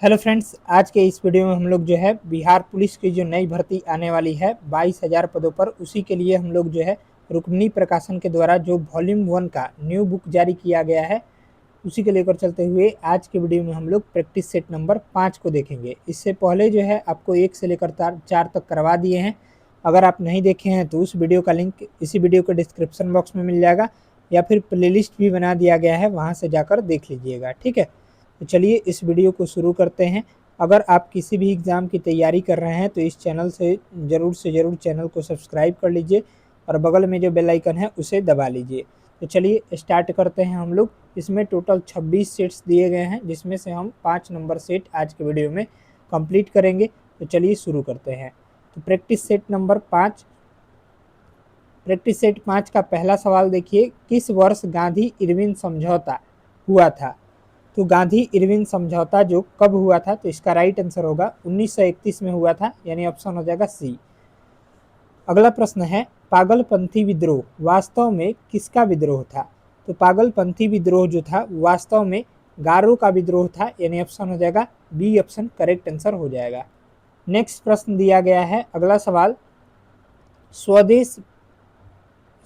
Hello friends, आज के इस वीडियो में हम लोग जो है बिहार पुलिस की जो नई भर्ती आने वाली है 22,000 पदों पर, उसी के लिए हम लोग जो है रुक्मिणी प्रकाशन के द्वारा जो वॉल्यूम 1 का न्यू बुक जारी किया गया है उसी को लेकर चलते हुए आज के वीडियो में हम लोग प्रैक्टिस सेट नंबर 5 को देखेंगे। इससे पहले जो है आपको 1 से लेकर 4 तक करवा दिए हैं। अगर आप नहीं देखे हैं तो उस वीडियो का लिंक इसी वीडियो के डिस्क्रिप्शन बॉक्स में मिल जाएगा या फिर प्लेलिस्ट भी बना दिया गया है, वहाँ से जाकर देख लीजिएगा। ठीक है, तो चलिए इस वीडियो को शुरू करते हैं। अगर आप किसी भी एग्ज़ाम की तैयारी कर रहे हैं तो इस चैनल से ज़रूर चैनल को सब्सक्राइब कर लीजिए और बगल में जो बेल आइकन है उसे दबा लीजिए। तो चलिए स्टार्ट करते हैं हम लोग। इसमें टोटल 26 सेट्स दिए गए हैं, जिसमें से हम 5 नंबर सेट आज के वीडियो में कंप्लीट करेंगे। तो चलिए शुरू करते हैं। तो practice set number 5, practice set 5 का पहला सवाल देखिए, किस वर्ष गांधी इरविन समझौता हुआ था? तो गांधी इरविन समझौता जो कब हुआ था, तो इसका राइट आंसर होगा 1931 में हुआ था, यानी ऑप्शन हो जाएगा सी। अगला प्रश्न है, पागलपंथी विद्रोह वास्तव में किसका विद्रोह था? तो पागलपंथी विद्रोह जो था वास्तव में गारो का विद्रोह था, यानी ऑप्शन हो जाएगा बी ऑप्शन करेक्ट आंसर हो जाएगा। नेक्स्ट प्रश्न दिया गया है, अगला सवाल,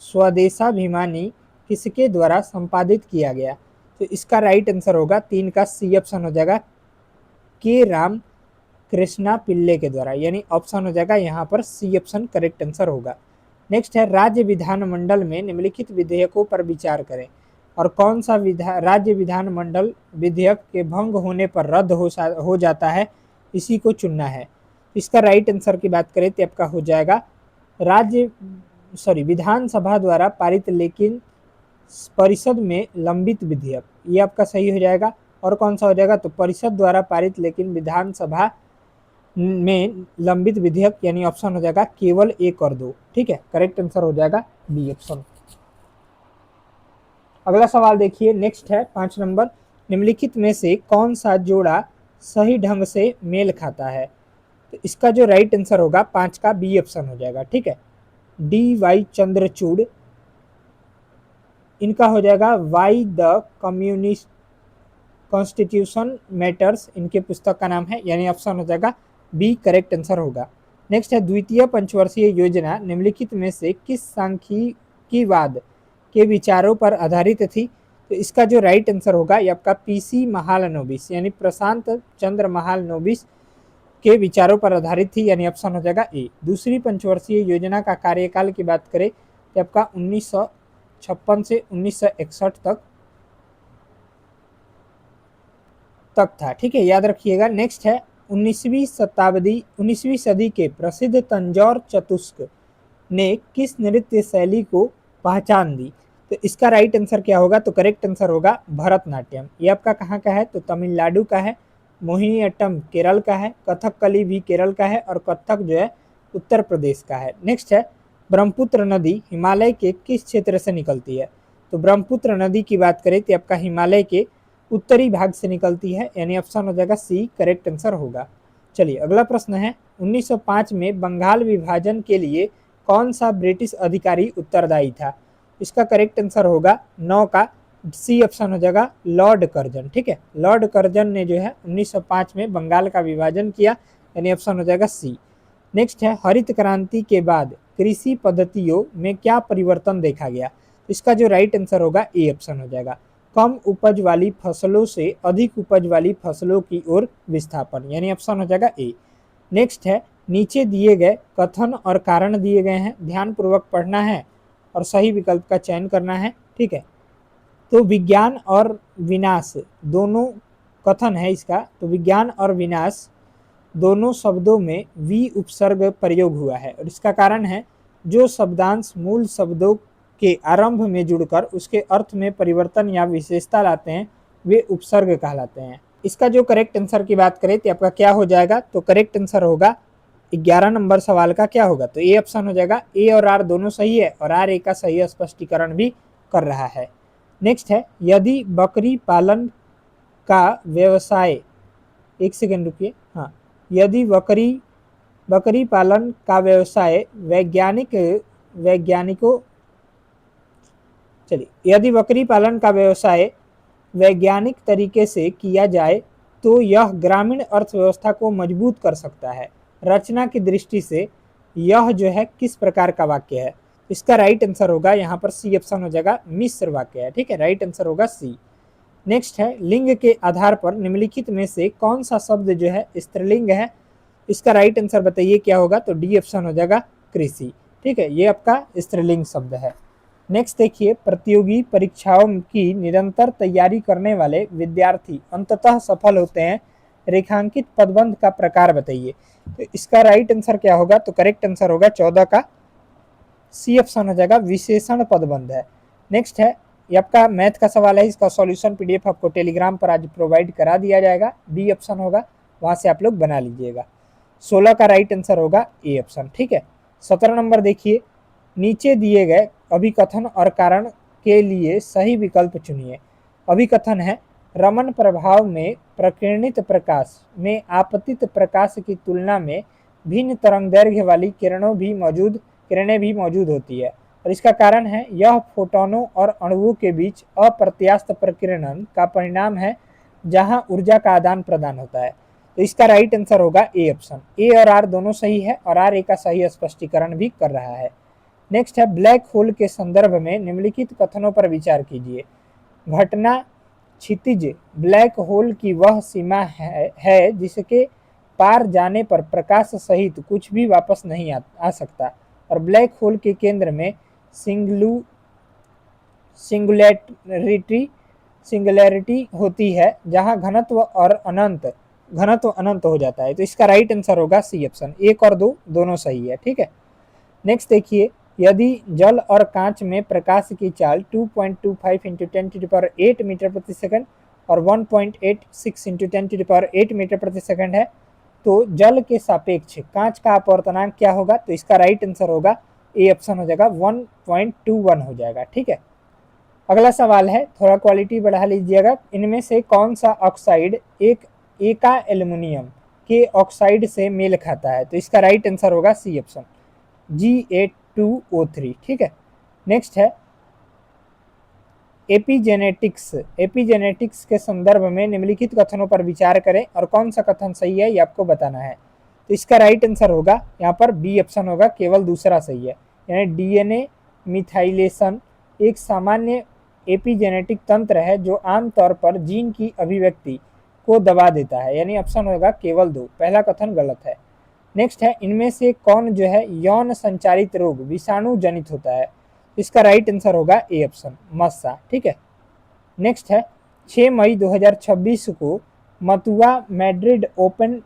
स्वदेशाभिमानी किसके द्वारा संपादित किया गया? तो इसका राइट आंसर होगा 3 का सी ऑप्शन हो जाएगा के राम कृष्णा पिल्ले के द्वारा, यानी ऑप्शन हो जाएगा यहाँ पर सी ऑप्शन करेक्ट आंसर होगा। नेक्स्ट है, राज्य विधानमंडल में निम्नलिखित विधेयकों पर विचार करें और कौन सा राज्य विधानमंडल विधेयक के भंग होने पर रद्द हो जाता है, इसी को चुनना है। इसका राइट आंसर की बात करें तो आपका हो जाएगा विधानसभा द्वारा पारित लेकिन परिषद में लंबित विधेयक, ये आपका सही हो जाएगा। और कौन सा हो जाएगा, तो परिषद द्वारा पारित लेकिन विधानसभा में लंबित विधेयक, यानी ऑप्शन हो जाएगा केवल 1 और 2। ठीक है, करेक्ट आंसर हो जाएगा बी ऑप्शन। अगला सवाल देखिए, नेक्स्ट है 5 नंबर, निम्नलिखित में से कौन सा जोड़ा सही ढंग से मेल खाता है? तो इसका जो राइट आंसर होगा 5 का बी ऑप्शन हो जाएगा। ठीक है, डी वाई चंद्रचूड़, इनका हो जाएगा why the communist constitution matters, इनके पुस्तक का नाम है, यानी ऑप्शन हो जाएगा बी करेक्ट आंसर होगा। नेक्स्ट है, द्वितीय पंचवर्षीय योजना निम्नलिखित में से किस सांख्यिकीवाद के विचारों पर आधारित थी? तो इसका जो राइट आंसर होगा ये आपका पीसी महालनोबिस, यानी प्रशांत चंद्र महालनोबिस के विचारों पर आधारित थी, यानी ऑप्शन हो जाएगा ए। दूसरी पंचवर्षीय योजना का कार्यकाल की बात करें तो आपका 1956 से 1961 तक था। ठीक है, याद रखिएगा। नेक्स्ट है, 19वीं सदी के प्रसिद्ध तंजौर चतुष्क ने किस नृत्य शैली को पहचान दी? तो इसका राइट आंसर क्या होगा, तो करेक्ट आंसर होगा भरतनाट्यम। ये आपका कहाँ का है, तो तमिलनाडु का है। मोहिनीअट्टम केरल का है, कथकली भी केरल का है और कथक जो है उत्तर प्रदेश का है। नेक्स्ट है, ब्रह्मपुत्र नदी हिमालय के किस क्षेत्र से निकलती है? तो ब्रह्मपुत्र नदी की बात करें तो आपका हिमालय के उत्तरी भाग से निकलती है, यानी ऑप्शन हो जाएगा सी करेक्ट आंसर होगा। चलिए अगला प्रश्न है, 1905 में बंगाल विभाजन के लिए कौन सा ब्रिटिश अधिकारी उत्तरदायी था? इसका करेक्ट आंसर होगा 9 का सी ऑप्शन हो जाएगा लॉर्ड कर्जन। ठीक है, लॉर्ड कर्जन ने जो है 1905 में बंगाल का विभाजन किया, यानी ऑप्शन हो जाएगा सी। नेक्स्ट है, हरित क्रांति के बाद कृषि पद्धतियों में क्या परिवर्तन देखा गया? इसका जो राइट आंसर होगा ए ऑप्शन हो जाएगा कम उपज वाली फसलों से अधिक उपज वाली फसलों की ओर विस्थापन, यानी ऑप्शन हो जाएगा ए। नेक्स्ट है, नीचे दिए गए कथन और कारण दिए गए हैं, ध्यानपूर्वक पढ़ना है और सही विकल्प का चयन करना है। ठीक है, तो विज्ञान और विनाश दोनों कथन है इसका, तो विज्ञान और विनाश दोनों शब्दों में वी उपसर्ग प्रयोग हुआ है और इसका कारण है जो शब्दांश मूल शब्दों के आरंभ में जुड़कर उसके अर्थ में परिवर्तन या विशेषता लाते हैं वे उपसर्ग कहलाते हैं। इसका जो करेक्ट आंसर की बात करें तो आपका क्या हो जाएगा, तो करेक्ट आंसर होगा 11 नंबर सवाल का क्या होगा, तो ए ऑप्शन हो जाएगा। ए और आर दोनों सही है और आर ए का सही स्पष्टीकरण भी कर रहा है। नेक्स्ट है, यदि बकरी पालन का व्यवसाय, एक सेकेंड रुकिए, हाँ, यदि बकरी पालन का व्यवसाय यदि बकरी पालन का व्यवसाय वैज्ञानिक तरीके से किया जाए तो यह ग्रामीण अर्थव्यवस्था को मजबूत कर सकता है। रचना की दृष्टि से यह जो है किस प्रकार का वाक्य है? इसका राइट आंसर होगा यहाँ पर सी ऑप्शन हो जाएगा, मिश्र वाक्य है। ठीक है, राइट आंसर होगा सी। नेक्स्ट है, लिंग के आधार पर निम्नलिखित में से कौन सा शब्द जो है स्त्रीलिंग है? इसका राइट आंसर बताइए क्या होगा? तो डी ऑप्शन हो जाएगा, कृषि। ठीक है, ये आपका स्त्रीलिंग शब्द है। नेक्स्ट देखिए, प्रतियोगी परीक्षाओं की निरंतर तैयारी करने वाले विद्यार्थी अंततः सफल होते हैं, रेखांकित पदबंध का प्रकार बताइए। तो इसका राइट आंसर क्या होगा? तो करेक्ट आंसर होगा 14 का सी ऑप्शन हो जाएगा, विशेषण पदबंध है। नेक्स्ट है, ये आपका मैथ का सवाल है, इसका सॉल्यूशन पीडीएफ आपको टेलीग्राम पर आज प्रोवाइड करा दिया जाएगा। बी ऑप्शन होगा, वहां से आप लोग बना लीजिएगा। 16 का राइट आंसर होगा ए ऑप्शन। ठीक है, 17 नंबर देखिए, नीचे दिए गए अभिकथन और कारण के लिए सही विकल्प चुनिए। अभिकथन है, रमन प्रभाव में प्रकीर्णित प्रकाश में आपतित प्रकाश की तुलना में भिन्न तरंग दैर्घ्य वाली किरणें भी मौजूद होती है, और इसका कारण है यह फोटोनों और अणुओं के बीच अप्रत्यास्थ प्रकीर्णन का परिणाम है, जहां ऊर्जा का आदान प्रदान होता है। तो इसका राइट आंसर होगा ए ऑप्शन। ए और आर दोनों सही है, और आर ए का सही स्पष्टीकरण भी कर रहा है। नेक्स्ट है, ब्लैक होल के संदर्भ में निम्नलिखित कथनों पर विचार कीजिए। घटना क्षितिज ब्लैक होल की वह सीमा है जिसके पार जाने पर प्रकाश सहित कुछ भी वापस नहीं आ सकता, और ब्लैक होल के केंद्र में सिंगुलैरिटी होती है, जहां घनत्व अनंत हो जाता है। तो इसका राइट आंसर होगा सी ऑप्शन। 1 और 2 दोनों सही है। ठीक है, नेक्स्ट देखिए, यदि जल और कांच में प्रकाश की चाल 2.25 इंटू 10⁸ मीटर प्रति सेकंड और 1.86 इंटू 10⁸ मीटर प्रति सेकंड है, तो जल के सापेक्ष कांच का अपवर्तनांक क्या होगा? तो इसका राइट आंसर होगा ए ऑप्शन हो जाएगा, 1.21 हो जाएगा। ठीक है, अगला सवाल है, थोड़ा क्वालिटी बढ़ा लीजिएगा। इनमें से कौन सा ऑक्साइड एका एल्युमिनियम के ऑक्साइड से मेल खाता है? तो इसका राइट आंसर होगा सी ऑप्शन, Ga2O3। ठीक है, नेक्स्ट है, एपिजेनेटिक्स के संदर्भ में निम्नलिखित कथनों पर विचार करें और कौन सा कथन सही है ये आपको बताना है। तो इसका राइट आंसर होगा यहाँ पर बी ऑप्शन होगा, केवल दूसरा सही है। यानी डीएनए मिथाइलेशन एक सामान्य एपिजेनेटिक तंत्र है जो आमतौर पर जीन की अभिव्यक्ति को दबा देता है, यानी ऑप्शन होगा केवल 2, पहला कथन गलत है। नेक्स्ट है, इनमें से कौन जो है यौन संचारित रोग विषाणु जनित होता है? इसका राइट आंसर होगा ए ऑप्शन, मस्सा। ठीक है, नेक्स्ट है, 6 मई 2026 को Matua Madrid open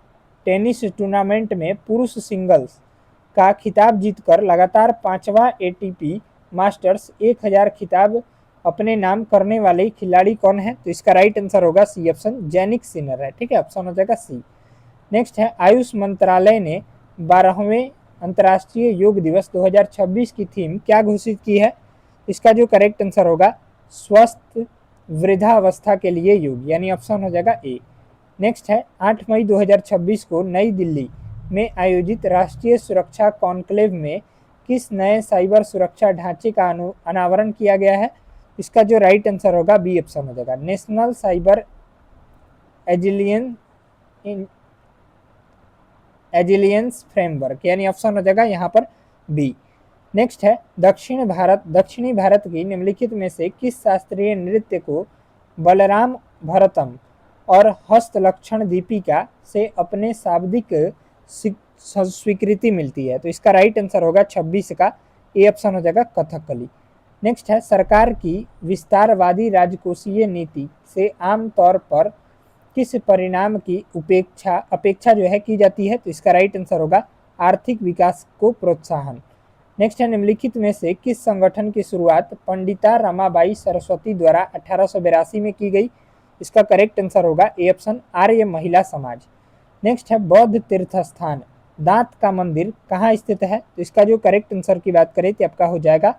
tennis tournament में पुरुष सिंगल्स का खिताब जीतकर लगातार 5वां एटीपी मास्टर्स 1000 खिताब अपने नाम करने वाले खिलाड़ी कौन है? तो इसका राइट आंसर होगा सी ऑप्शन, जैनिक सिनर है। ठीक है, ऑप्शन हो जाएगा सी। नेक्स्ट है, आयुष मंत्रालय ने 12वें अंतर्राष्ट्रीय योग दिवस 2026 की थीम क्या घोषित की है? इसका जो करेक्ट आंसर होगा, स्वस्थ वृद्धावस्था के लिए योग, यानी ऑप्शन हो जाएगा ए। नेक्स्ट है, 8 मई 2026 को नई दिल्ली में आयोजित राष्ट्रीय सुरक्षा कॉन्क्लेव में किस नए साइबर सुरक्षा ढांचे का अनावरण किया गया है? इसका जो राइट आंसर होगा बी ऑप्शन हो जाएगा, नेशनल साइबर एजिलियंस फ्रेमवर्क, यानी ऑप्शन हो जाएगा यहाँ पर बी। नेक्स्ट है, दक्षिणी भारत की निम्नलिखित में से किस शास्त्रीय नृत्य को बलराम भरतम और हस्तलक्षण दीपिका से अपने शाब्दिक स्वीकृति मिलती है? तो इसका राइट आंसर होगा 26 का ए ऑप्शन हो जाएगा, कथकली। नेक्स्ट है, सरकार की विस्तारवादी राजकोषीय नीति से आमतौर पर किस परिणाम की अपेक्षा जो है की जाती है? तो इसका राइट आंसर होगा आर्थिक विकास को प्रोत्साहन। नेक्स्ट है, निम्नलिखित में से किस संगठन की शुरुआत पंडिता रमाबाई सरस्वती द्वारा 1882 में की गई? इसका करेक्ट आंसर होगा ए ऑप्शन, आर्य महिला समाज। नेक्स्ट है, बौद्ध तीर्थ स्थान दांत का मंदिर कहाँ स्थित है? तो इसका जो करेक्ट आंसर की बात करें तो आपका हो जाएगा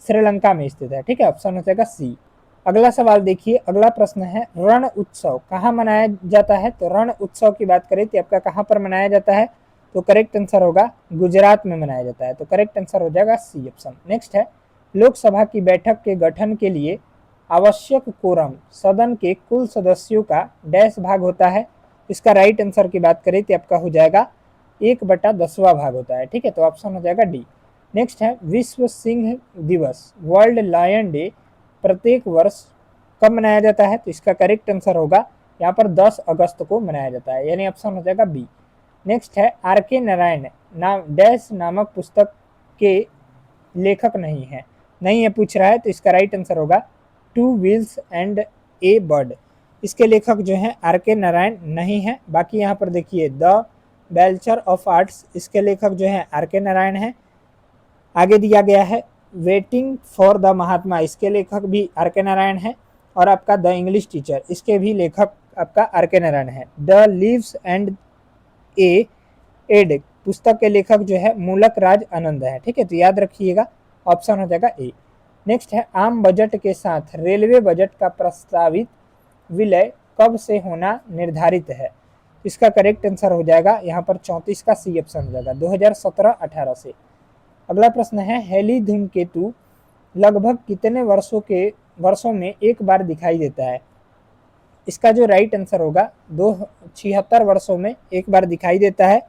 श्रीलंका में स्थित है। ठीक है, ऑप्शन हो जाएगा सी। अगला सवाल देखिए, अगला प्रश्न है, रण उत्सव कहाँ मनाया जाता है? तो रण उत्सव की बात करें तो आपका कहाँ पर मनाया जाता है? तो करेक्ट आंसर होगा गुजरात में मनाया जाता है। तो करेक्ट आंसर हो जाएगा सी ऑप्शन। नेक्स्ट है, लोकसभा की बैठक के गठन के लिए आवश्यक कोरम सदन के कुल सदस्यों का डैश भाग होता है। इसका राइट आंसर की बात करें तो आपका हो जाएगा 1/10वां भाग होता है। ठीक है, तो ऑप्शन हो जाएगा डी। नेक्स्ट है विश्व सिंह दिवस, वर्ल्ड लायन डे प्रत्येक वर्ष कब मनाया जाता है? तो इसका करेक्ट आंसर होगा यहाँ पर 10 अगस्त को मनाया जाता है, यानी ऑप्शन हो जाएगा बी। नेक्स्ट है आर के नारायण नाम डैश नामक पुस्तक के लेखक नहीं है, नहीं है पूछ रहा है, तो इसका राइट आंसर होगा two wheels and A bird. इसके लेखक जो हैं आर के नारायण नहीं है। बाकी यहाँ पर देखिए द बैचलर ऑफ आर्ट्स, इसके लेखक जो हैं आर के नारायण है। आगे दिया गया है वेटिंग फॉर द महात्मा, इसके लेखक भी आर के नारायण है। और आपका द इंग्लिश टीचर, इसके भी लेखक आपका आर के नारायण है। द लीव्स एंड ए एड पुस्तक के लेखक जो है मूलक राज आनंद है। ठीक है, तो याद रखिएगा ऑप्शन हो जाएगा ए। नेक्स्ट है आम बजट के साथ रेलवे बजट का प्रस्तावित विलय कब से होना निर्धारित है? इसका करेक्ट आंसर हो जाएगा यहाँ पर 34 का सी ऑप्शन हो जाएगा 2017-18 से। अगला प्रश्न है हेली धूमकेतु लगभग कितने वर्षों में एक बार दिखाई देता है? इसका जो राइट आंसर होगा 76 वर्षों में एक बार दिखाई देता है,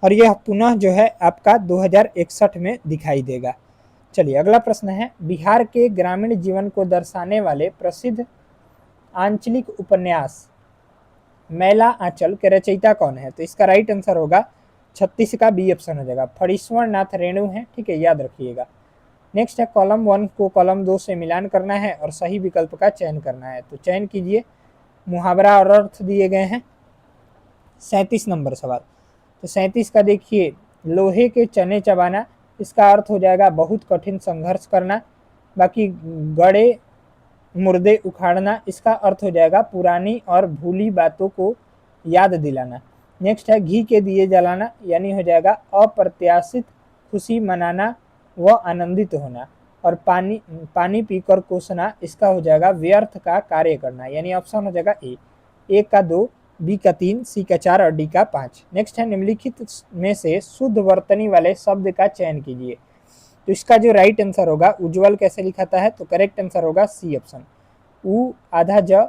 और यह पुनः जो है आपका 2061 में दिखाई देगा। चलिए अगला प्रश्न है बिहार के ग्रामीण जीवन को दर्शाने वाले प्रसिद्ध आंचलिक उपन्यास मैला आंचल के रचयिता कौन है? तो इसका राइट आंसर होगा 36 का बी ऑप्शन हो जाएगा, फणीश्वर नाथ रेणु है। ठीक है, याद रखिएगा। नेक्स्ट है कॉलम 1 को कॉलम 2 से मिलान करना है और सही विकल्प का चयन करना है, तो चयन कीजिए। मुहावरा और अर्थ दिए गए हैं। 37 नंबर सवाल, तो 37 का देखिए लोहे के चने चबाना, इसका अर्थ हो जाएगा बहुत कठिन संघर्ष करना। बाकी गड़े मुर्दे उखाड़ना, इसका अर्थ हो जाएगा पुरानी और भूली बातों को याद दिलाना। नेक्स्ट है घी के दिए जलाना, यानी हो जाएगा अप्रत्याशित खुशी मनाना व आनंदित होना। और पानी पीकर कोसना, इसका हो जाएगा व्यर्थ का कार्य करना, यानी ऑप्शन हो जाएगा ए का 2, बी का 3, सी का 4 और डी का 5। नेक्स्ट है निम्नलिखित में से शुद्ध वर्तनी वाले शब्द का चयन कीजिए। तो इसका जो राइट आंसर होगा उज्जवल कैसे लिखाता है? तो करेक्ट आंसर होगा सी ऑप्शन, उ आधा ज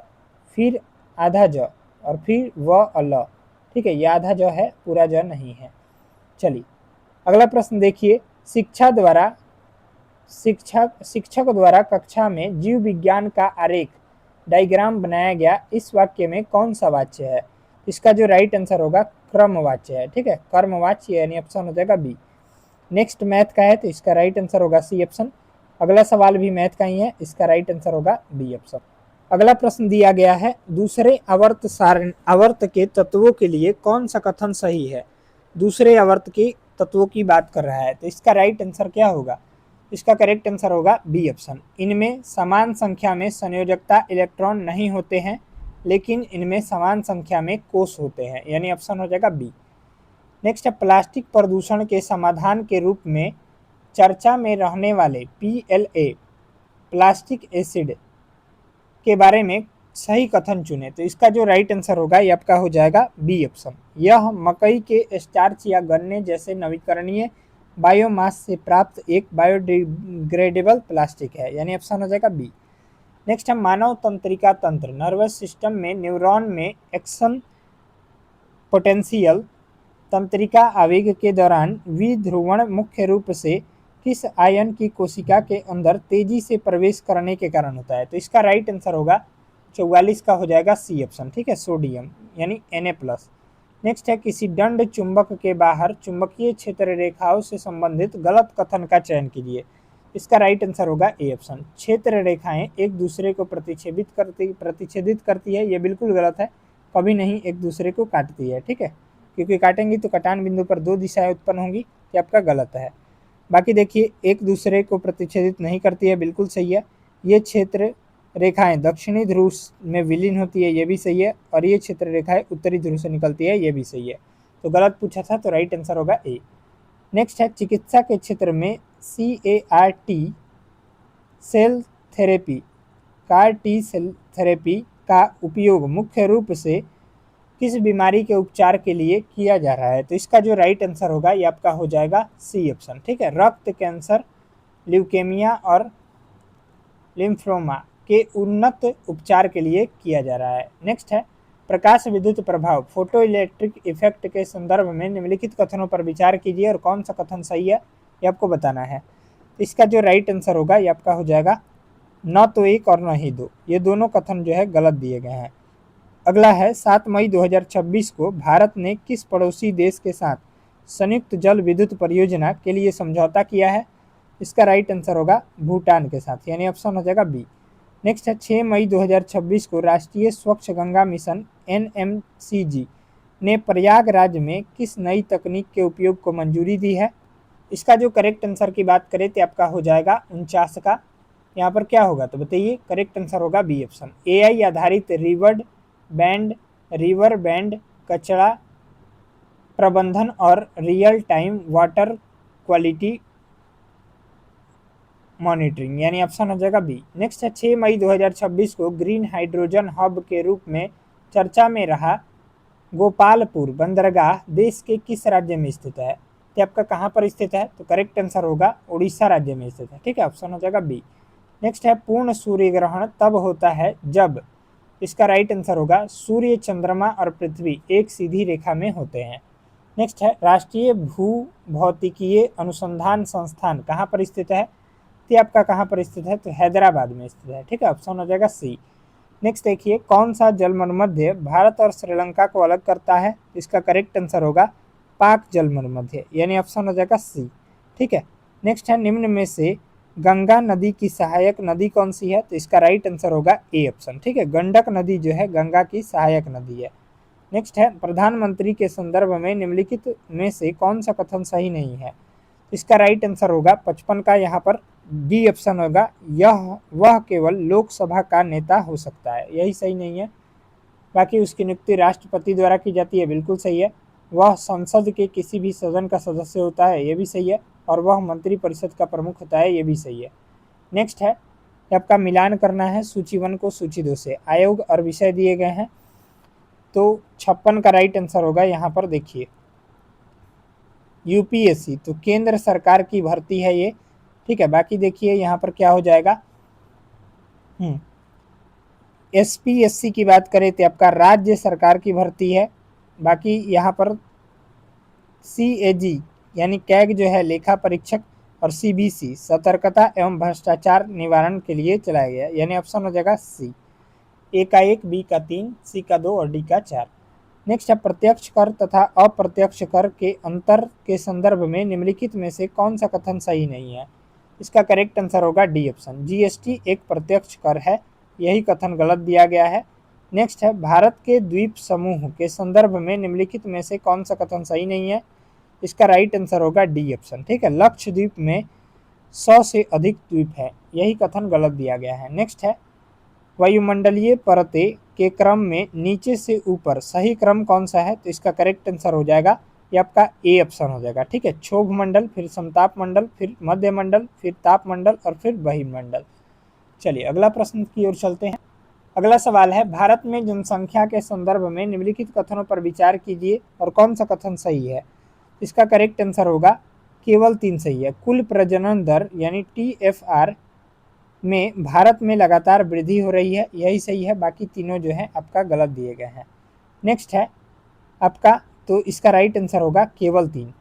फिर आधा ज और फिर व अल। ठीक है, ये आधा ज है, पूरा ज नहीं है। चलिए अगला प्रश्न देखिए शिक्षक द्वारा कक्षा में जीव विज्ञान का आरेख डायग्राम बनाया गया इस वाक्य में कौन सा वाच्य है? इसका जो राइट आंसर होगा क्रमवाच्य है। ठीक है, कर्मवाच्य, यानी ऑप्शन हो जाएगा बी। नेक्स्ट मैथ का है, तो इसका राइट आंसर होगा सी ऑप्शन। अगला सवाल भी मैथ का ही है, इसका राइट आंसर होगा बी ऑप्शन। अगला प्रश्न दिया गया है दूसरे आवर्त के तत्वों के लिए कौन सा कथन सही है? दूसरे आवर्त के तत्वों की बात कर रहा है, तो इसका राइट आंसर क्या होगा? इसका करेक्ट आंसर होगा बी ऑप्शन। इनमें समान संख्या में संयोजकता इलेक्ट्रॉन नहीं होते हैं, लेकिन इनमें समान संख्या में कोष होते हैं, यानी ऑप्शन हो जाएगा बी। नेक्स्ट है प्लास्टिक प्रदूषण के समाधान के रूप में चर्चा में रहने वाले PLA प्लास्टिक एसिड के बारे में सही कथन चुने। तो इसका जो राइट आंसर होगा ये आपका हो जाएगा बी ऑप्शन। यह मकई के स्टार्च या गन्ने जैसे नवीकरणीय बायोमास से प्राप्त एक बायोडिग्रेडेबल प्लास्टिक है, यानी ऑप्शन हो जाएगा बी। नेक्स्ट है मानव तंत्रिका तंत्र नर्वस सिस्टम में न्यूरॉन में एक्शन पोटेंशियल तंत्रिका आवेग के दौरान विध्रुवण मुख्य रूप से किस आयन की कोशिका के अंदर तेजी से प्रवेश करने के कारण होता है? तो इसका राइट आंसर होगा 44 का हो जाएगा सी ऑप्शन। ठीक है, सोडियम, यानी Na+। नेक्स्ट है किसी दंड चुंबक के बाहर चुंबकीय क्षेत्र रेखाओं से संबंधित गलत कथन का चयन कीजिए। इसका राइट आंसर होगा ए ऑप्शन। क्षेत्र रेखाएं एक दूसरे को प्रतिच्छेदित करती है, ये बिल्कुल गलत है, कभी नहीं एक दूसरे को काटती है। ठीक है, क्योंकि काटेंगी तो कटान बिंदु पर 2 दिशाएं उत्पन्न होंगी, ये आपका गलत है। बाकी देखिए एक दूसरे को प्रतिच्छेदित नहीं करती है, बिल्कुल सही है। ये क्षेत्र रेखाएं दक्षिणी ध्रुव में विलीन होती है, ये भी सही है। और ये क्षेत्र रेखाएं उत्तरी ध्रुव से निकलती है, ये भी सही है। तो गलत पूछा था, तो राइट आंसर होगा ए। नेक्स्ट है चिकित्सा के क्षेत्र में CAR-T cell therapy CAR-T cell therapy का उपयोग मुख्य रूप से किस बीमारी के उपचार के लिए किया जा रहा है? तो इसका जो राइट आंसर होगा ये आपका हो जाएगा सी ऑप्शन। ठीक है, रक्त कैंसर, ल्यूकेमिया और लिम्फोमा के उन्नत उपचार के लिए किया जा रहा है। नेक्स्ट है प्रकाश विद्युत प्रभाव फोटो इलेक्ट्रिक इफेक्ट के संदर्भ में निम्नलिखित कथनों पर विचार कीजिए और कौन सा कथन सही है ये आपको बताना है। इसका जो राइट आंसर होगा ये आपका हो जाएगा न तो एक और न ही दो, ये दोनों कथन जो है गलत दिए गए हैं। अगला है 7 मई 2026 को भारत ने किस पड़ोसी देश के साथ संयुक्त जल विद्युत परियोजना के लिए समझौता किया है? इसका राइट आंसर होगा भूटान के साथ, यानी ऑप्शन हो जाएगा बी। नेक्स्ट है 6 मई 2026 को राष्ट्रीय स्वच्छ गंगा मिशन NMCG ने प्रयागराज में किस नई तकनीक के उपयोग को मंजूरी दी है? इसका जो करेक्ट आंसर की बात करें तो आपका हो जाएगा 49 का। यहाँ पर क्या होगा तो बताइए, करेक्ट आंसर होगा बी ऑप्शन। AI आधारित रिवर बैंड कचरा प्रबंधन और real time water quality monitoring, यानी ऑप्शन हो जाएगा बी। नेक्स्ट है 6 मई 2026 को ग्रीन हाइड्रोजन हब के रूप में चर्चा में रहा गोपालपुर बंदरगाह देश के किस राज्य में स्थित है? तो आपका कहाँ पर स्थित है? तो करेक्ट आंसर होगा उड़ीसा राज्य में स्थित है, ठीक है, ऑप्शन हो जाएगा बी। नेक्स्ट है पूर्ण सूर्य ग्रहण तब होता है जब, इसका राइट आंसर होगा सूर्य, चंद्रमा और पृथ्वी एक सीधी रेखा में होते हैं। नेक्स्ट है राष्ट्रीय भूभौतिकीय अनुसंधान संस्थान कहाँ पर स्थित है? तो आपका कहाँ पर स्थित है? तो हैदराबाद में स्थित है, ठीक है, ऑप्शन हो जाएगा सी। नेक्स्ट देखिए कौन सा जलमर्मध्य भारत और श्रीलंका को अलग करता है? इसका करेक्ट आंसर होगा पाक जलमर्मध्य, यानी ऑप्शन हो जाएगा सी, ठीक है। नेक्स्ट है निम्न में से गंगा नदी की सहायक नदी कौन सी है? तो इसका राइट आंसर होगा ए ऑप्शन, ठीक है, गंडक नदी जो है गंगा की सहायक नदी है। नेक्स्ट है प्रधानमंत्री के संदर्भ में निम्नलिखित में से कौन सा कथन सही नहीं है? इसका राइट आंसर होगा 55 का, यहाँ पर डी ऑप्शन होगा, यह वह केवल लोकसभा का नेता हो सकता है, यही सही नहीं है। बाकी उसकी नियुक्ति राष्ट्रपति द्वारा की जाती है, बिल्कुल सही है। वह संसद के किसी भी सदन का सदस्य होता है, ये भी सही है। और वह मंत्री परिषद का प्रमुख होता है, ये भी सही है। नेक्स्ट है आपका मिलान करना है सूची 1 को सूची 2 से, आयोग और विषय दिए गए हैं। तो 56 का राइट आंसर होगा, यहाँ पर देखिए यूपीएससी, तो केंद्र सरकार की भर्ती है ये, ठीक है। बाकी देखिए यहाँ पर क्या हो जाएगा, एसपीएससी की बात करें तो आपका राज्य सरकार की भर्ती है। बाकी यहाँ पर सीएजी यानी कैग जो है लेखा परीक्षक, और सीबीसी सतर्कता एवं भ्रष्टाचार निवारण के लिए चलाया गया, यानी ऑप्शन हो जाएगा सी। ए का 1, बी का 3, सी का 2 और डी का 4। नेक्स्ट है प्रत्यक्ष कर तथा अप्रत्यक्ष कर के अंतर के संदर्भ में निम्नलिखित में से कौन सा कथन सही नहीं है? इसका करेक्ट आंसर होगा डी ऑप्शन, जीएसटी एक प्रत्यक्ष कर है, यही कथन गलत दिया गया है। नेक्स्ट है भारत के द्वीप समूह के संदर्भ में निम्नलिखित में से कौन सा कथन सही नहीं है? इसका राइट आंसर होगा डी ऑप्शन, ठीक है, लक्षद्वीप में 100 से अधिक द्वीप है, यही कथन गलत दिया गया है। नेक्स्ट है वायुमंडलीय परतें के क्रम में नीचे से ऊपर सही क्रम कौन सा है? तो इसका करेक्ट आंसर हो जाएगा ये आपका ए ऑप्शन हो जाएगा, ठीक है, क्षोभ मंडल, फिर समताप मंडल, फिर मध्य मंडल, फिर ताप मंडल और फिर बहिर्मंडल। चलिए अगला प्रश्न की ओर चलते हैं। अगला सवाल है भारत में जनसंख्या के संदर्भ में निम्नलिखित कथनों पर विचार कीजिए और कौन सा कथन सही है? इसका करेक्ट आंसर होगा केवल 3 सही है। कुल प्रजनन दर यानी TFR में भारत में लगातार वृद्धि हो रही है, यही सही है। बाकी तीनों जो है आपका गलत दिए गए हैं। नेक्स्ट है आपका, तो इसका राइट आंसर होगा केवल 3।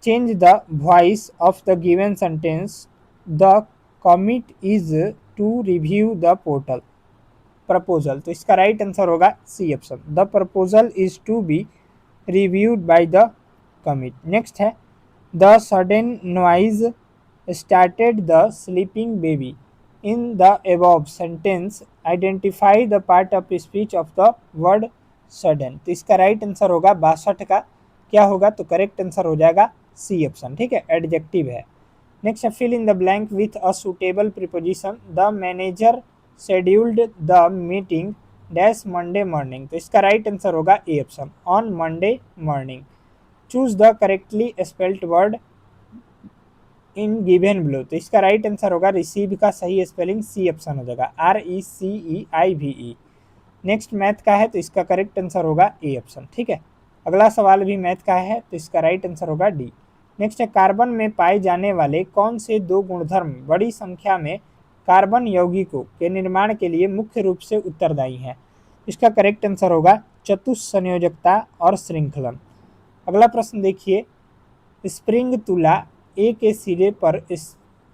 Change the voice of the given sentence, the committee is to review the portal proposal, तो इसका राइट आंसर होगा C option, the proposal is to be reviewed by the committee. Next है the sudden noise started the sleeping baby in the above sentence identify the part of speech of the word sudden, तो इसका right answer होगा 62 का, क्या होगा तो correct answer हो जाएगा सी ऑप्शन, ठीक है, एडजेक्टिव है। नेक्स्ट है fill in the blank with a suitable preposition, the manager scheduled the meeting dash Monday morning, तो इसका राइट आंसर होगा A option, on Monday morning. Choose the correctly spelled word in given below, तो इसका right answer होगा receive का सही spelling C option हो जाएगा, RECEIVE। नेक्स्ट मैथ का है तो इसका करेक्ट आंसर होगा ए ऑप्शन, ठीक है। अगला सवाल भी मैथ का है तो इसका राइट आंसर होगा डी। नेक्स्ट है कार्बन में पाए जाने वाले कौन से 2 गुणधर्म बड़ी संख्या में कार्बन यौगिकों के निर्माण के लिए मुख्य रूप से उत्तरदायी हैं? इसका करेक्ट आंसर होगा चतुस्संयोजकता और श्रृंखलन। अगला प्रश्न देखिए, स्प्रिंग तुला ए के सिरे पर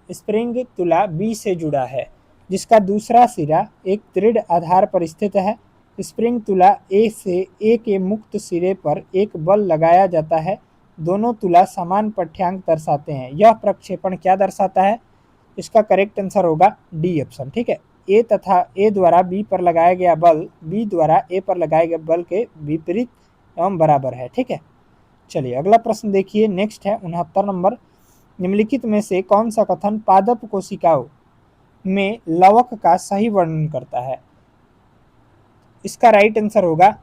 स्प्रिंग तुला बी से जुड़ा है, जिसका दूसरा सिरा एक दृढ़ आधार पर स्थित है। स्प्रिंग तुला ए से ए के मुक्त सिरे पर एक बल लगाया जाता है। दोनों तुला समान पठ्यांक दर्शाते हैं। यह प्रक्षेपण क्या दर्शाता है? इसका करेक्ट आंसर होगा डी ऑप्शन। ठीक है, ए तथा ए द्वारा बी पर लगाया गया बल बी द्वारा ए पर लगाए गए बल के विपरीत एवं बराबर है। ठीक है, चलिए अगला प्रश्न देखिए, नेक्स्ट है 69 नंबर। निम्नलिखित में से कौन सा कथन पादप कोशिकाओं में लवक का सही वर्णन करता है? इसका राइट आंसर होगा,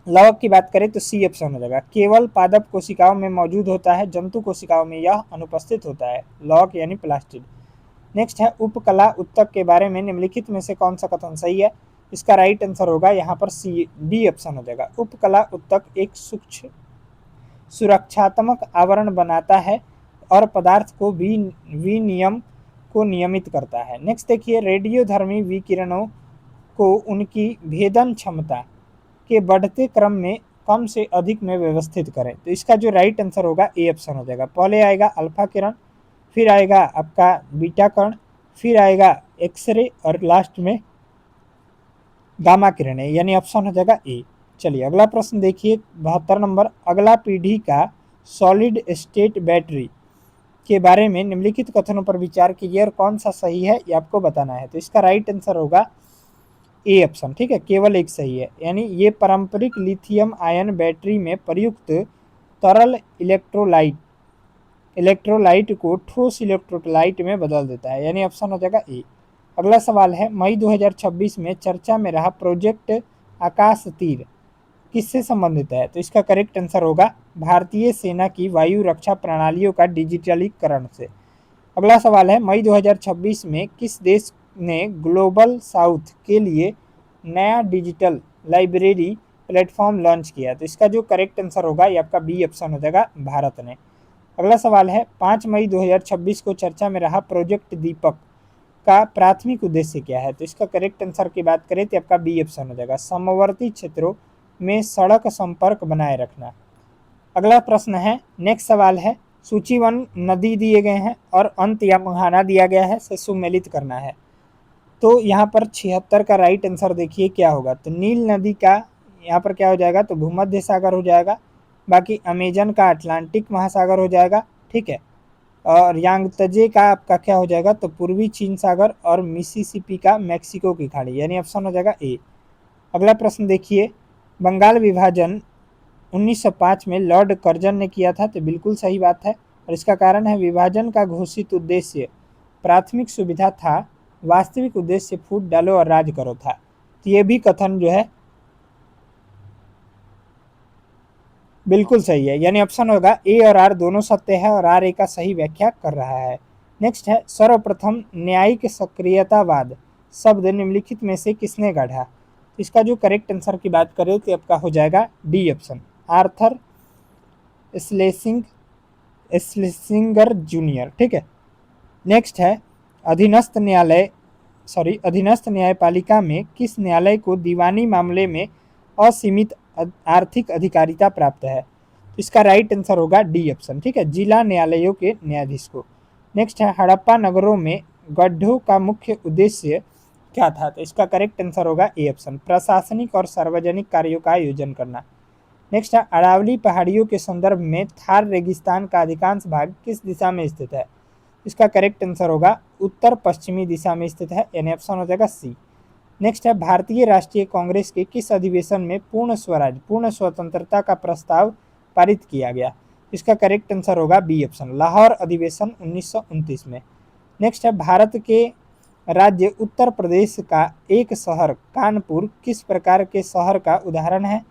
लवक की बात करें तो सी ऑप्शन हो जाएगा। केवल पादप कोशिकाओं में मौजूद होता है, जंतु कोशिकाओं में यह अनुपस्थित होता है। लवक यानी प्लास्टिड। नेक्स्ट है उपकला उत्तक के बारे में निम्नलिखित में से कौन सा कथन सही है? इसका राइट आंसर होगा यहाँ पर सी डी ऑप्शन हो जाएगा। उपकला उत्तक एक सूक्ष्म सुरक्षात्मक आवरण बनाता है और पदार्थ को विनियम को नियमित करता है। नेक्स्ट देखिए, रेडियोधर्मी विकिरणों को उनकी भेदन क्षमता के बढ़ते क्रम में कम से अधिक में व्यवस्थित करें। तो इसका जो राइट आंसर होगा ए ऑप्शन हो जाएगा। पहले आएगा अल्फा किरण, फिर आएगा आपका बीटा कण, फिर आएगा एक्सरे और लास्ट में गामा किरण है, यानी ऑप्शन हो जाएगा ए। चलिए अगला प्रश्न देखिए 72 नंबर। अगला पीढ़ी का सॉलिड स्टेट बैटरी के बारे में निम्नलिखित कथनों पर विचार कीजिए और कौन सा सही है ये आपको बताना है। तो इसका राइट आंसर होगा ए ऑप्शन। ठीक है, केवल एक सही है, यानी ये पारंपरिक लिथियम आयन बैटरी में प्रयुक्त तरल इलेक्ट्रोलाइट को ठोस इलेक्ट्रोलाइट में बदल देता है, यानी ऑप्शन हो जाएगा ए। अगला सवाल है, मई 2026 में चर्चा में रहा प्रोजेक्ट आकाश तीर किससे संबंधित है? तो इसका करेक्ट आंसर होगा भारतीय सेना की वायु रक्षा प्रणालियों का डिजिटलीकरण से। अगला सवाल है, मई 2026 में किस देश ने ग्लोबल साउथ के लिए नया डिजिटल लाइब्रेरी प्लेटफॉर्म लॉन्च किया? तो इसका जो करेक्ट आंसर होगा ये आपका बी ऑप्शन हो जाएगा, भारत ने। अगला सवाल है, 5 मई 2026 को चर्चा में रहा प्रोजेक्ट दीपक का प्राथमिक उद्देश्य क्या है? तो इसका करेक्ट आंसर की बात करें तो आपका बी ऑप्शन हो जाएगा, समवर्ती क्षेत्रों में सड़क संपर्क बनाए रखना। अगला प्रश्न है, नेक्स्ट सवाल है, सूचीवन नदी दिए गए हैं और अंत या मुहाना दिया गया है, से सुमेलित करना है। तो यहाँ पर 76 का राइट आंसर देखिए क्या होगा। तो नील नदी का यहाँ पर क्या हो जाएगा? तो भूमध्य सागर हो जाएगा। बाकी अमेजन का अटलांटिक महासागर हो जाएगा। ठीक है, और यांगत्जे का आपका क्या हो जाएगा? तो पूर्वी चीन सागर, और मिसिसिपी का मैक्सिको की खाड़ी, यानी ऑप्शन हो जाएगा ए। अगला प्रश्न देखिए, बंगाल विभाजन 1905 में लॉर्ड कर्जन ने किया था। तो बिल्कुल सही बात है, और इसका कारण है विभाजन का घोषित उद्देश्य प्राथमिक सुविधा था, वास्तविक उद्देश्य फूट डालो और राज करो था। तो ये भी कथन जो है बिल्कुल सही है, यानी ऑप्शन होगा ए और आर दोनों सत्य है और आर ए का सही व्याख्या कर रहा है। नेक्स्ट है, सर्वप्रथम न्यायिक सक्रियतावाद शब्द निम्नलिखित में से किसने गढ़ा? इसका जो करेक्ट आंसर की बात करें तो आपका हो जाएगा D option, Arthur Schlesinger junior. ठीक है, नेक्स्ट है, अधीनस्थ न्यायपालिका में किस न्यायालय को दीवानी मामले में असीमित आर्थिक अधिकारिता प्राप्त है? इसका राइट आंसर होगा डी ऑप्शन। ठीक है, जिला न्यायालयों के न्यायाधीश को। नेक्स्ट है, हड़प्पा नगरों में गड्ढों का मुख्य उद्देश्य क्या था? तो इसका करेक्ट आंसर होगा ए ऑप्शन, प्रशासनिक और सार्वजनिक कार्यों का आयोजन करना। नेक्स्ट है, अरावली पहाड़ियों के संदर्भ में थार रेगिस्तान का अधिकांश भाग किस दिशा में स्थित है? इसका करेक्ट आंसर होगा उत्तर पश्चिमी दिशा में स्थित है, यानी ऑप्शन हो जाएगा सी। नेक्स्ट है, भारतीय राष्ट्रीय कांग्रेस के किस अधिवेशन में पूर्ण स्वराज पूर्ण स्वतंत्रता का प्रस्ताव पारित किया गया? इसका करेक्ट आंसर होगा बी ऑप्शन, लाहौर अधिवेशन 1929 में। नेक्स्ट है, भारत के राज्य उत्तर प्रदेश का एक शहर कानपुर किस प्रकार के शहर का उदाहरण है?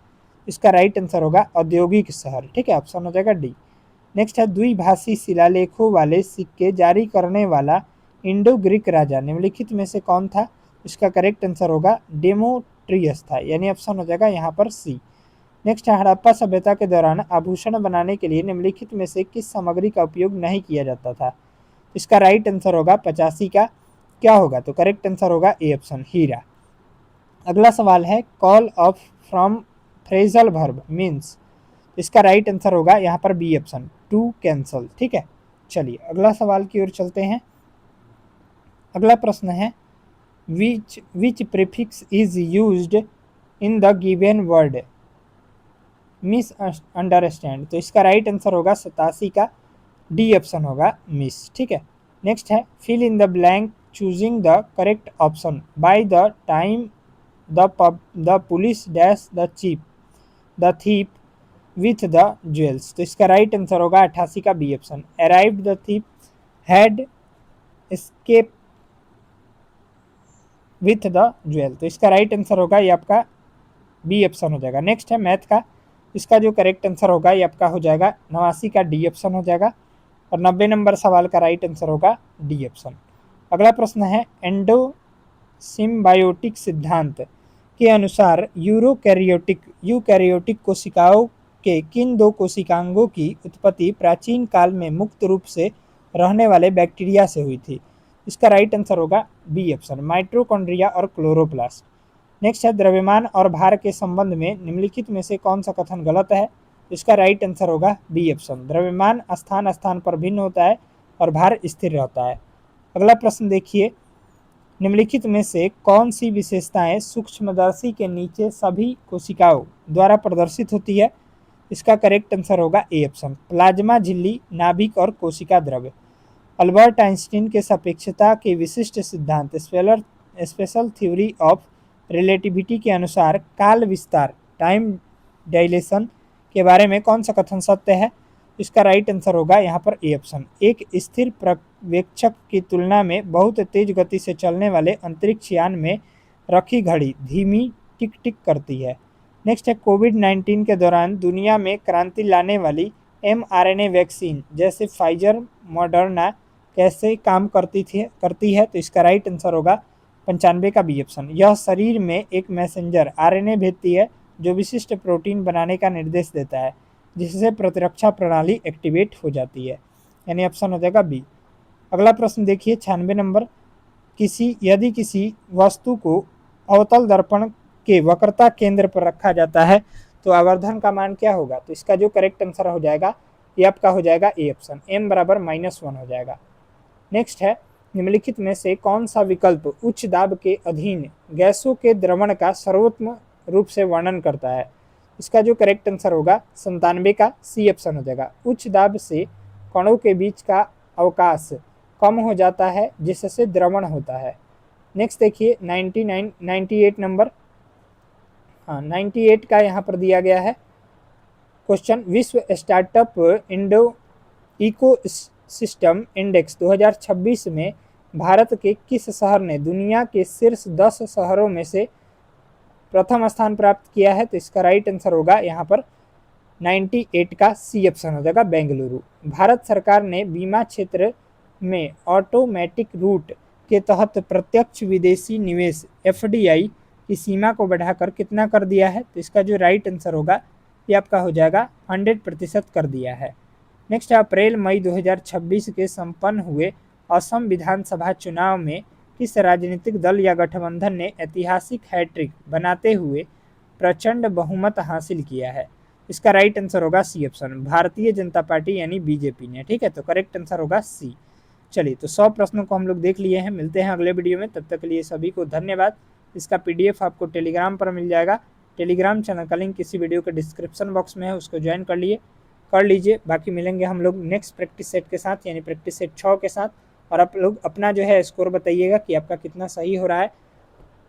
इसका राइट आंसर होगा औद्योगिक शहर। ठीक है, ऑप्शन हो जाएगा डी। नेक्स्ट है, द्विभाषी शिलालेखों वाले सिक्के जारी करने वाला इंडो ग्रीक राजा निम्नलिखित में से कौन था? इसका करेक्ट आंसर होगा डेमोट्रियस था, यानी ऑप्शन हो जाएगा यहाँ पर सी। नेक्स्ट है, हड़प्पा सभ्यता के दौरान आभूषण बनाने के लिए निम्नलिखित में से किस सामग्री का उपयोग नहीं किया जाता था? इसका राइट आंसर होगा 85 का क्या होगा? तो करेक्ट आंसर होगा ए ऑप्शन, हीरा। अगला सवाल है call of from phrasal verb means, इसका राइट आंसर होगा यहाँ पर बी ऑप्शन, टू कैंसल। ठीक है, चलिए अगला सवाल की ओर चलते हैं। अगला प्रश्न है which prefix is used in the given word misunderstand, तो इसका राइट आंसर होगा 87 का डी ऑप्शन होगा मिस। ठीक है, नेक्स्ट है fill in the blank choosing the correct option by the time the police dash the thief with the jewels, तो इसका राइट आंसर होगा 88 का B option, arrived the thief had escape with the jewel, तो इसका right answer होगा ये आपका B option हो जाएगा। नेक्स्ट है मैथ का, इसका जो करेक्ट आंसर होगा ये आपका हो जाएगा 89 का डी ऑप्शन हो जाएगा, और 90 नंबर सवाल का राइट आंसर होगा डी ऑप्शन। अगला प्रश्न है एंडो सिम्बायोटिक सिद्धांत के अनुसार यूकैरियोटिक कोशिकाओं के किन दो कोशिकांगों की उत्पत्ति प्राचीन काल में मुक्त रूप से रहने वाले बैक्टीरिया से हुई थी? इसका राइट आंसर होगा बी ऑप्शन, माइटोकॉन्ड्रिया और क्लोरोप्लास्ट। नेक्स्ट है द्रव्यमान और भार के संबंध में निम्नलिखित में से कौन सा कथन गलत है? इसका राइट आंसर होगा बी ऑप्शन, द्रव्यमान स्थान स्थान पर भिन्न होता है और भार स्थिर रहता है। अगला प्रश्न देखिए, निम्नलिखित में से कौन सी विशेषताएं सूक्ष्मदर्शी के नीचे सभी कोशिकाओं द्वारा प्रदर्शित होती है? इसका करेक्ट आंसर होगा ए ऑप्शन, प्लाज्मा झिल्ली, नाभिक और कोशिका द्रव्य। अल्बर्ट आइंस्टीन के सापेक्षता के विशिष्ट सिद्धांत स्पेशल थ्योरी ऑफ रिलेटिविटी के अनुसार काल विस्तार टाइम डायलेशन के बारे में कौन सा कथन सत्य है? इसका राइट आंसर होगा यहाँ पर ए ऑप्शन, एक स्थिर पर्यवेक्षक की तुलना में बहुत तेज गति से चलने वाले अंतरिक्ष यान में रखी घड़ी धीमी टिक टिक करती है। नेक्स्ट है कोविड-19 के दौरान दुनिया में क्रांति लाने वाली mRNA वैक्सीन जैसे फाइजर मॉडर्ना कैसे काम करती है? तो इसका राइट आंसर होगा 95 का बी ऑप्शन, यह शरीर में एक मैसेंजर आरएनए भेजती है जो विशिष्ट प्रोटीन बनाने का निर्देश देता है, जिससे प्रतिरक्षा प्रणाली एक्टिवेट हो जाती है, यानी ऑप्शन हो जाएगा बी। अगला प्रश्न देखिए 96 नंबर, यदि किसी वस्तु को अवतल दर्पण के वक्रता केंद्र पर रखा जाता है तो आवर्धन का मान क्या होगा? तो इसका जो करेक्ट आंसर हो जाएगा ये आपका हो जाएगा ए ऑप्शन, m बराबर -1 हो जाएगा। नेक्स्ट है निम्नलिखित में से कौन सा विकल्प उच्च दाब के अधीन गैसों के द्रवण का सर्वोत्तम रूप से वर्णन करता है? इसका जो करेक्ट आंसर होगा 97 का सी ऑप्शन हो जाएगा, उच्च दाब से कणों के बीच का अवकाश कम हो जाता है जिससे द्रवण होता है। नेक्स्ट देखिए 98 नंबर, हाँ 98 का यहाँ पर दिया गया है क्वेश्चन, विश्व स्टार्टअप इको सिस्टम इंडेक्स 2026 में भारत के किस शहर ने दुनिया के शीर्ष 10 शहरों में से प्रथम स्थान प्राप्त किया है? तो इसका राइट आंसर होगा यहाँ पर 98 का सी ऑप्शन हो जाएगा, बेंगलुरु। भारत सरकार ने बीमा क्षेत्र में ऑटोमेटिक रूट के तहत प्रत्यक्ष विदेशी निवेश एफडीआई की सीमा को बढ़ाकर कितना कर दिया है? तो इसका जो राइट आंसर होगा ये आपका हो जाएगा 100% कर दिया है। नेक्स्ट अप्रैल मई 2026 के संपन्न हुए असम विधानसभा चुनाव में किस राजनीतिक दल या गठबंधन ने ऐतिहासिक हैट्रिक बनाते हुए प्रचंड बहुमत हासिल किया है? इसका राइट आंसर होगा C option, Bharatiya Janata party यानी बीजेपी ने। ठीक है, तो करेक्ट आंसर होगा सी। चलिए तो 100 प्रश्नों को हम लोग देख लिए हैं, मिलते हैं अगले वीडियो में, तब तक के लिए सभी को धन्यवाद। इसका पीडीएफ आपको टेलीग्राम पर मिल जाएगा, टेलीग्राम चैनल का लिंक किसी वीडियो के डिस्क्रिप्शन बॉक्स में है, उसको ज्वाइन कर लीजिए। बाकी मिलेंगे हम लोग नेक्स्ट प्रैक्टिस सेट के साथ, यानी प्रैक्टिस सेट 6 के साथ, और आप लोग अपना जो है स्कोर बताइएगा कि आपका कितना सही हो रहा है।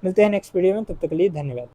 मिलते हैं नेक्स्ट वीडियो में, तब तक के लिए धन्यवाद।